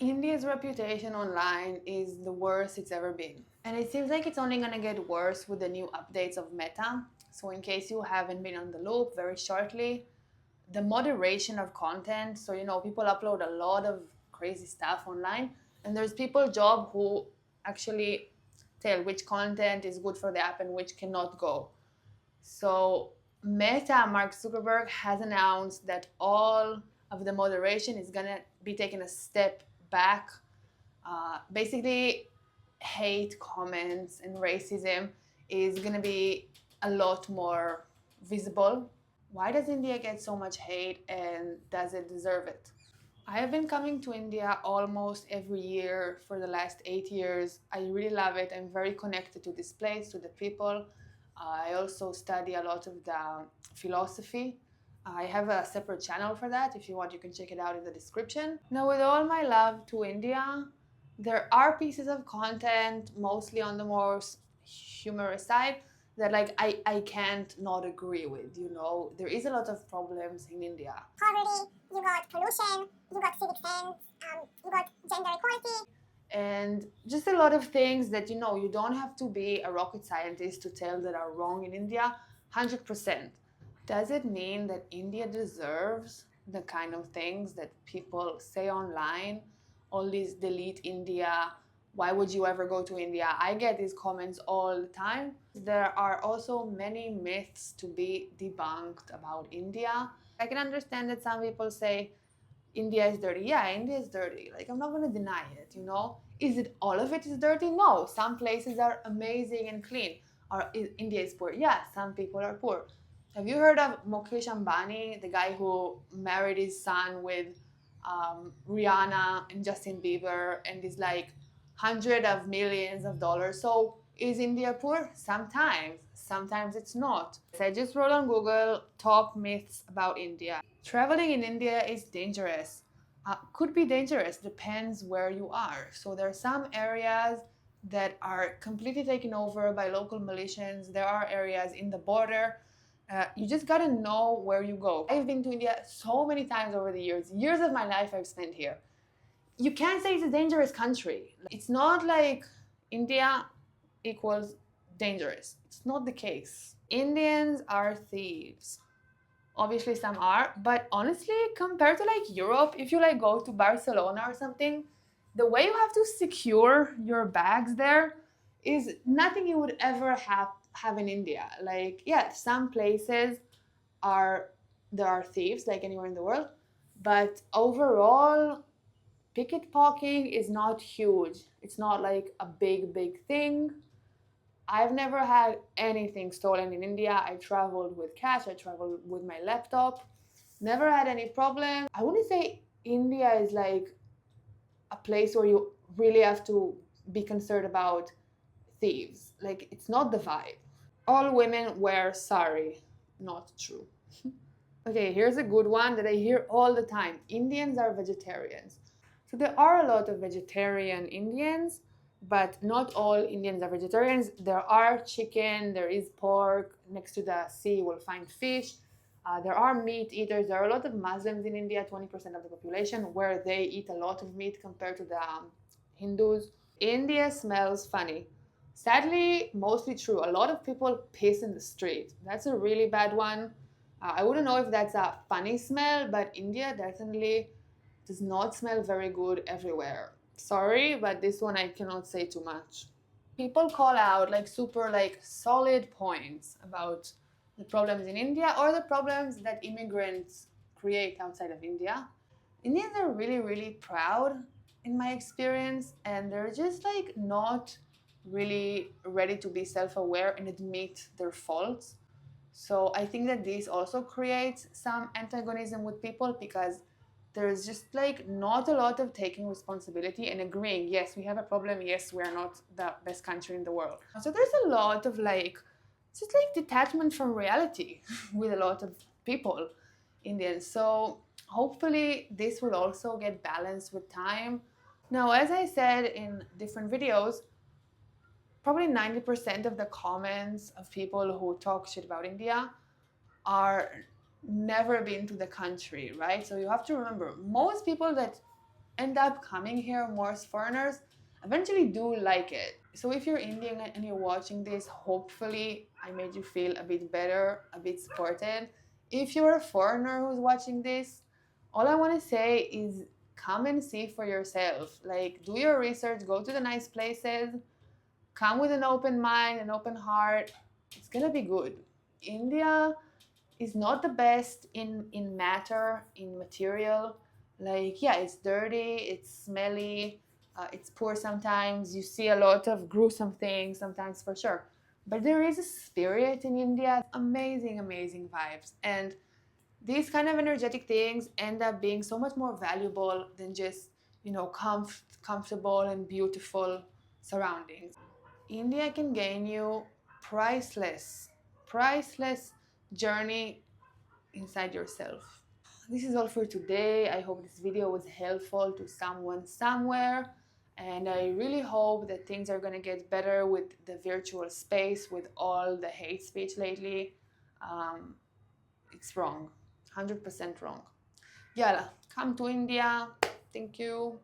India's reputation online is the worst it's ever been. And it seems like it's only gonna get worse with the new updates of Meta. So, in case you haven't been on the loop, very shortly, the moderation of content. So, people upload a lot of crazy stuff online, and there's people job who actually tell which content is good for the app and which cannot go. So Meta, Mark Zuckerberg, has announced that all of the moderation is gonna be taken a step back. Basically, hate comments and racism is gonna be a lot more visible. Why does India get so much hate, and does it deserve it? I have been coming to India almost every year for the last 8 years. I really love it. I'm very connected to this place, to the people. I also study a lot of the philosophy. I have a separate channel for that. If you want, you can check it out in the description. Now, with all my love to India, there are pieces of content, mostly on the more humorous side, that I can't not agree with. There is a lot of problems in India. Poverty, you got pollution, you got civic sense, you got gender equality. And just a lot of things that you don't have to be a rocket scientist to tell that are wrong in India. 100%. Does it mean that India deserves the kind of things that people say online? All these delete India, why would you ever go to India? I get these comments all the time. There are also many myths to be debunked about India. I can understand that some people say India is dirty. Yeah, India is dirty. I'm not going to deny it. Is it all of it is dirty? No. Some places are amazing and clean. India is poor? Yeah, some people are poor. Have you heard of Mukesh Ambani, the guy who married his son with Rihanna and Justin Bieber, and is like hundreds of millions of dollars? So is India poor? Sometimes. Sometimes it's not. So I just wrote on Google top myths about India. Traveling in India is dangerous. Could be dangerous, depends where you are. So there are some areas that are completely taken over by local militias. There are areas in the border. You just gotta know where you go. I've been to India so many times over the years. Years of my life I've spent here. You can't say it's a dangerous country. It's not like India equals dangerous. It's not the case. Indians are thieves. Obviously some are, but honestly, compared to Europe, if you go to Barcelona or something, the way you have to secure your bags there is nothing you would ever have in India. Yeah, some places there are thieves like anywhere in the world, but overall pickpocketing is not huge. It's not a big thing. I've never had anything stolen in India. I traveled with cash, I traveled with my laptop. Never had any problem. I wouldn't say India is a place where you really have to be concerned about thieves. It's not the vibe. All women wear sari. Not true. Okay, here's a good one that I hear all the time. Indians are vegetarians. So there are a lot of vegetarian Indians, but not all Indians are vegetarians. There are chicken, there is pork. Next to the sea, you will find fish. There are meat eaters. There are a lot of Muslims in India, 20% of the population, where they eat a lot of meat compared to the Hindus. India smells funny. Sadly, mostly true. A lot of people piss in the street. That's a really bad one. I wouldn't know if that's a funny smell, but India definitely does not smell very good everywhere. Sorry, but this one I cannot say too much. People call out super solid points about the problems in India or the problems that immigrants create outside of India. Indians are really, really proud in my experience, and they're just not really ready to be self-aware and admit their faults. So I think that this also creates some antagonism with people because there's just not a lot of taking responsibility and agreeing, yes, we have a problem, yes, we're not the best country in the world. So there's a lot of just detachment from reality with a lot of people, Indians. So hopefully this will also get balanced with time. Now, as I said in different videos, probably 90% of the comments of people who talk shit about India are never been to the country, right? So you have to remember, most people that end up coming here, most foreigners eventually do like it. So if you're Indian and you're watching this, hopefully I made you feel a bit better, a bit supported. If you're a foreigner who's watching this, all I want to say is come and see for yourself. Like, do your research, go to the nice places, come with an open mind, an open heart. It's gonna be good. India is not the best in matter, in material. Like, yeah, it's dirty, it's smelly, it's poor sometimes. You see a lot of gruesome things sometimes, for sure. But there is a spirit in India, amazing, amazing vibes. And these kind of energetic things end up being so much more valuable than just, comfortable and beautiful surroundings. India can gain you priceless, priceless journey inside yourself. This is all for today. I hope this video was helpful to someone somewhere. And I really hope that things are gonna get better with the virtual space, with all the hate speech lately. It's wrong, 100% wrong. Yalla, come to India. Thank you.